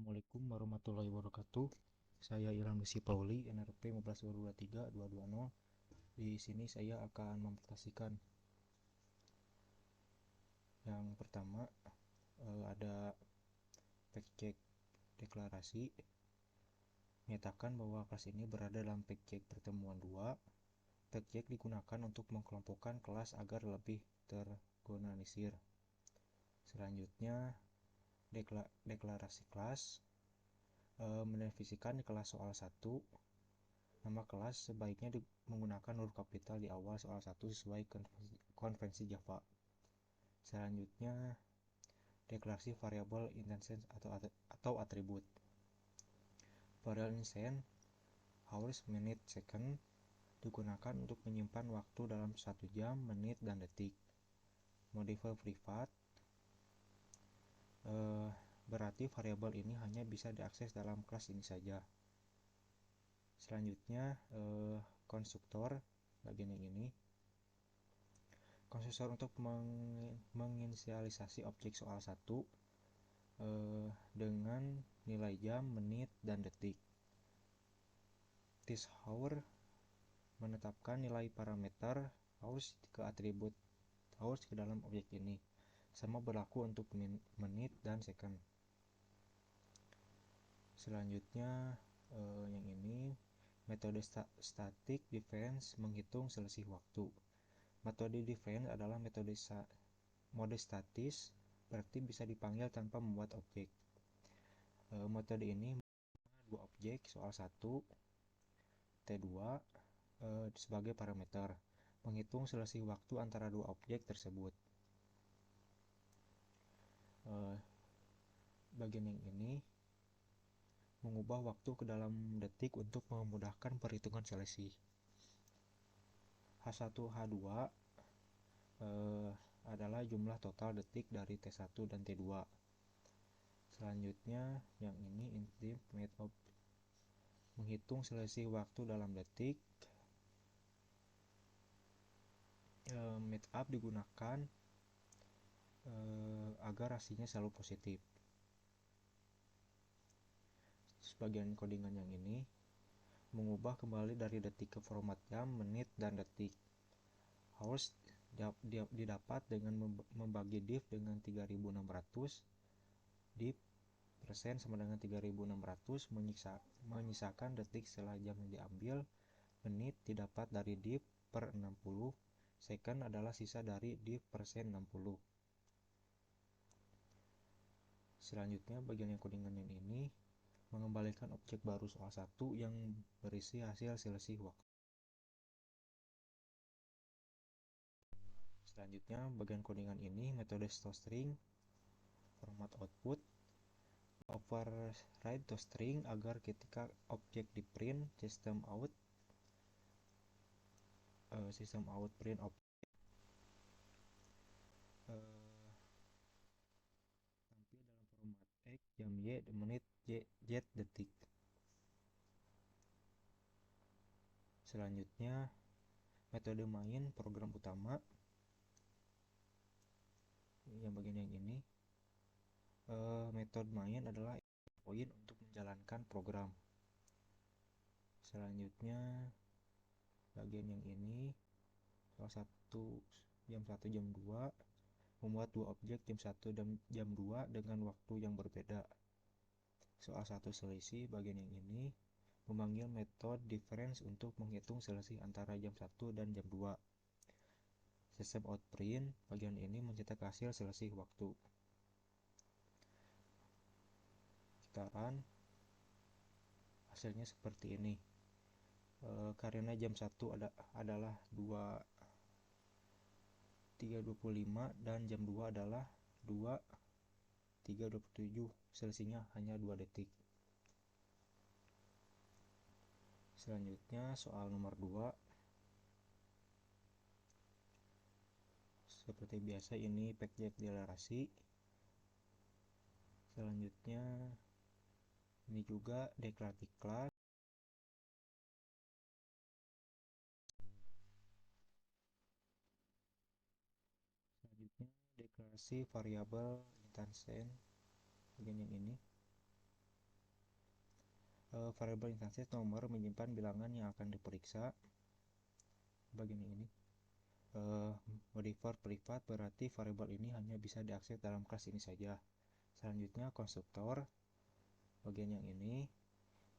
Assalamualaikum warahmatullahi wabarakatuh. Saya Ilham Rizky Pauli, NRP 1523220. Di sini saya akan mempresentasikan yang pertama, ada fact check deklarasi. Menyatakan bahwa kelas ini berada dalam fact check pertemuan 2. Fact check digunakan untuk mengkelompokkan kelas agar lebih terorganisir. Selanjutnya, deklarasi kelas. Mendefinisikan kelas soal 1. Nama kelas sebaiknya menggunakan huruf kapital di awal soal 1 sesuai konvensi Java. Selanjutnya, deklarasi variabel instances atau atribut. Variabel instance hours, minute, second digunakan untuk menyimpan waktu dalam 1 jam, menit, dan detik. Modifier private berarti variabel ini hanya bisa diakses dalam kelas ini saja. Selanjutnya, konstruktor bagian yang ini. Konstruktor untuk menginisialisasi objek soal 1 dengan nilai jam, menit, dan detik. This hour menetapkan nilai parameter hours ke atribut hours ke dalam objek ini. Sama berlaku untuk menit dan second. Selanjutnya, yang ini metode static difference menghitung selisih waktu. Metode difference adalah mode statis, berarti bisa dipanggil tanpa membuat objek. Metode ini dua objek soal 1 T2 sebagai parameter, menghitung selisih waktu antara dua objek tersebut. Bagian yang ini mengubah waktu ke dalam detik untuk memudahkan perhitungan selisih. H1 H2 adalah jumlah total detik dari T1 dan T2. Selanjutnya yang ini intimate method menghitung selisih waktu dalam detik. Matchup digunakan agar hasilnya selalu positif. Sebagian codingan yang ini mengubah kembali dari detik ke format jam, menit, dan detik. Hours didapat dengan membagi div dengan 3600, div persen sama dengan 3600, menyisakan detik setelah jam yang diambil. Menit didapat dari div per 60, second adalah sisa dari div persen 60. Selanjutnya bagian yang codingan yang ini mengembalikan objek baru soal 1 yang berisi hasil selisih waktu. Selanjutnya bagian codingan ini metode toString format output override toString agar ketika objek di print system out print objek tampil dalam format X, jam, Y, menit, Z, detik. Selanjutnya metode main program utama yang bagian yang ini. Metode main adalah poin untuk menjalankan program. Selanjutnya bagian yang ini soal 1 jam 2 membuat dua objek jam 1 dan jam 2 dengan waktu yang berbeda. Soal 1 selisih bagian yang ini memanggil metode difference untuk menghitung selisih antara jam 1 dan jam 2. System out print bagian ini mencetak hasil selisih waktu. Kita run, hasilnya seperti ini. Karena jam 1 adalah 3.25 dan jam 2 adalah 2.327, selisihnya hanya 2 detik. Selanjutnya soal nomor 2. Seperti biasa ini fact check deklarasi. Selanjutnya ini juga deklarasi kelas. Selanjutnya deklarasi variabel instances bagian yang ini. Variabel instansias nomor menyimpan bilangan yang akan diperiksa. Bagian ini modifier privat berarti variabel ini hanya bisa diakses dalam kelas ini saja. Selanjutnya konstruktor. Bagian yang ini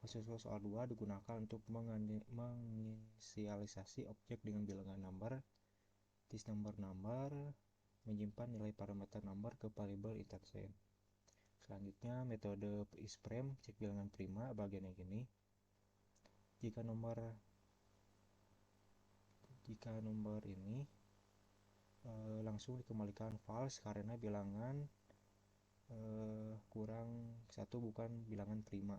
mahasiswa soal 2 digunakan untuk menginisialisasi objek dengan bilangan number. This number menyimpan nilai parameter number ke variabel instansias. Selanjutnya metode isFrame cek bilangan prima. Bagian yang ini jika nomor ini langsung dikembalikan false karena bilangan kurang 1 bukan bilangan prima.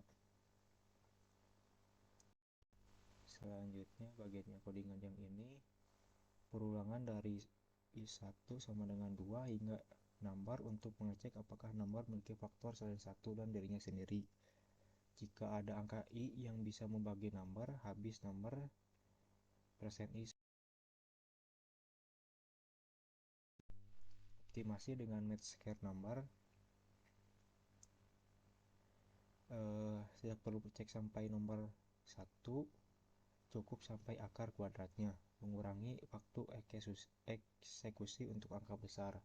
Selanjutnya bagian codingan yang ini perulangan dari I1 sama dengan 2 hingga number untuk mengecek apakah number memiliki faktor selain 1 dan dirinya sendiri. Jika ada angka I yang bisa membagi number, habis number persen I. Optimasi dengan match square number. Tidak perlu cek sampai nomor 1, cukup sampai akar kuadratnya, mengurangi waktu eksekusi untuk angka besar.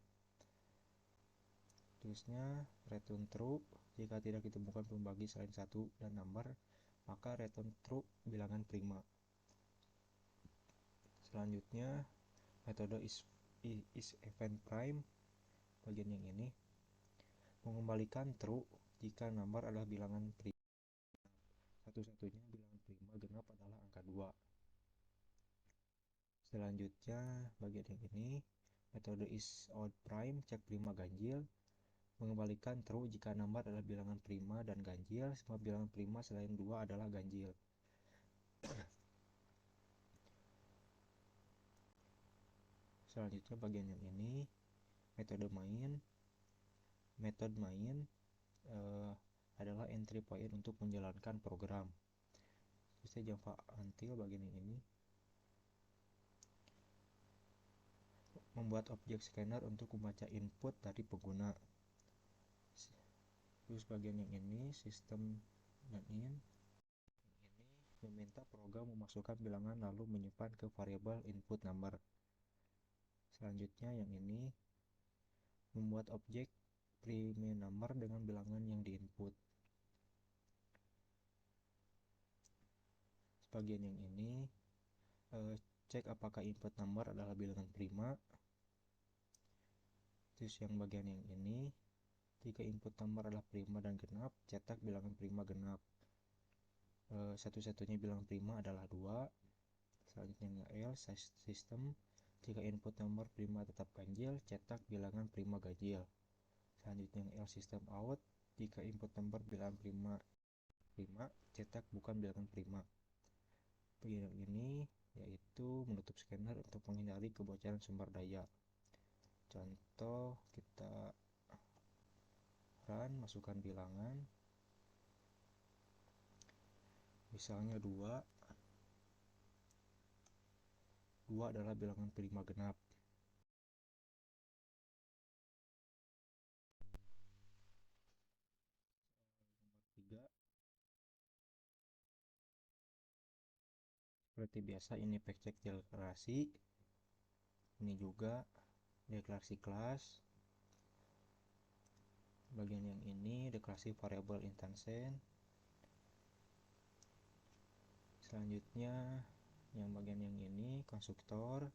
Terusnya return true. Jika tidak ditemukan pembagi selain 1 dan number, maka return true bilangan prima. Selanjutnya metode isEven prime. Bagian yang ini mengembalikan true jika number adalah bilangan prima. Satu-satunya bilangan prima genap adalah angka 2. Selanjutnya bagian yang ini metode isodd prime cek prima ganjil. Mengembalikan true jika number adalah bilangan prima dan ganjil. Semua bilangan prima selain 2 adalah ganjil. Selanjutnya bagian yang ini metode main. Adalah entry point untuk menjalankan program. Terusnya Java until. Bagian yang ini membuat objek scanner untuk membaca input dari pengguna. Terus bagian yang ini sistem dan ini meminta program memasukkan bilangan lalu menyimpan ke variabel input number. Selanjutnya yang ini membuat objek prime number dengan bilangan yang diinput. Bagian yang ini cek apakah input number adalah bilangan prima. Terus yang bagian yang ini jika input number adalah prima dan genap, cetak bilangan prima genap. Satu-satunya bilangan prima adalah 2. Selanjutnya else system. Jika input number prima tetap ganjil, cetak bilangan prima ganjil. Selanjutnya else system out. Jika input number bilangan prima, cetak bukan bilangan prima. Bagian ini yaitu menutup scanner untuk menghindari kebocoran sumber daya. Contoh kita run, masukkan bilangan. Misalnya 2 adalah bilangan prima genap. Nomor 3 seperti biasa ini cek deklarasi. Ini juga deklarasi kelas. Bagian yang ini deklarasi variabel instansias. Selanjutnya yang bagian yang ini konstruktor.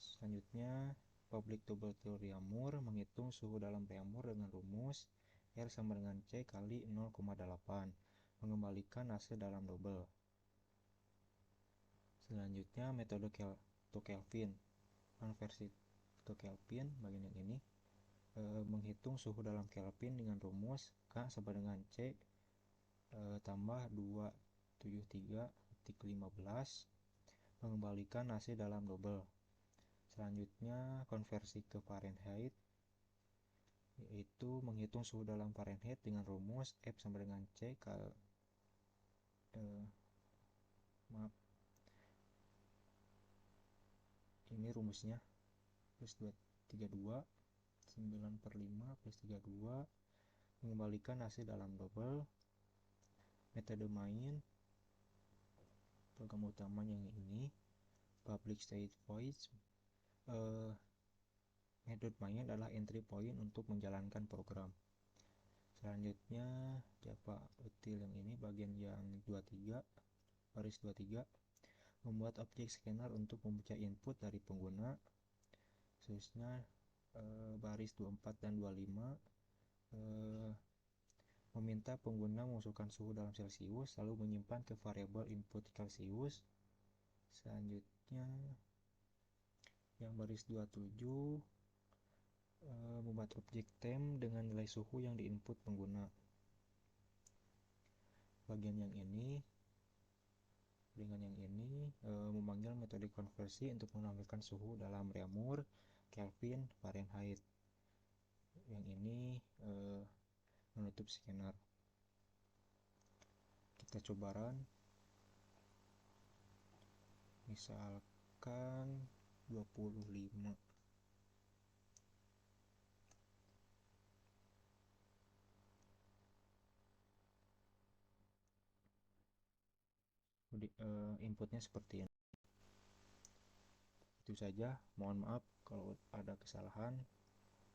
Selanjutnya public double to reammur, menghitung suhu dalam reammur dengan rumus R sama dengan C kali 0,8, mengembalikan hasil dalam double. Selanjutnya metode to Kelvin, konversi to Kelvin. Bagian yang ini menghitung suhu dalam Kelvin dengan rumus K sama dengan C tambah 273.15, mengembalikan hasil dalam double. Selanjutnya konversi ke Fahrenheit, yaitu menghitung suhu dalam Fahrenheit dengan rumus F sama dengan C ini rumusnya plus 32 9/5 plus 32 mengembalikan hasil dalam double. Metode main program utamanya yang ini, public state void. Metode main adalah entry point untuk menjalankan program. Selanjutnya Java util yang ini, bagian yang 23, baris 23, membuat objek scanner untuk membaca input dari pengguna, khususnya baris 24 dan 25, meminta pengguna memasukkan suhu dalam Celsius lalu menyimpan ke variabel input Celsius. Selanjutnya yang baris 27, membuat objek temp dengan nilai suhu yang diinput pengguna. Bagian yang ini memanggil metode konversi untuk menampilkan suhu dalam Reaumur, Kelvin, Fahrenheit. Yang ini menutup scanner. Kita coba run, misalkan 25. Inputnya seperti ini. Itu saja, mohon maaf kalau ada kesalahan.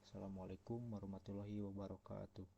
Assalamualaikum warahmatullahi wabarakatuh.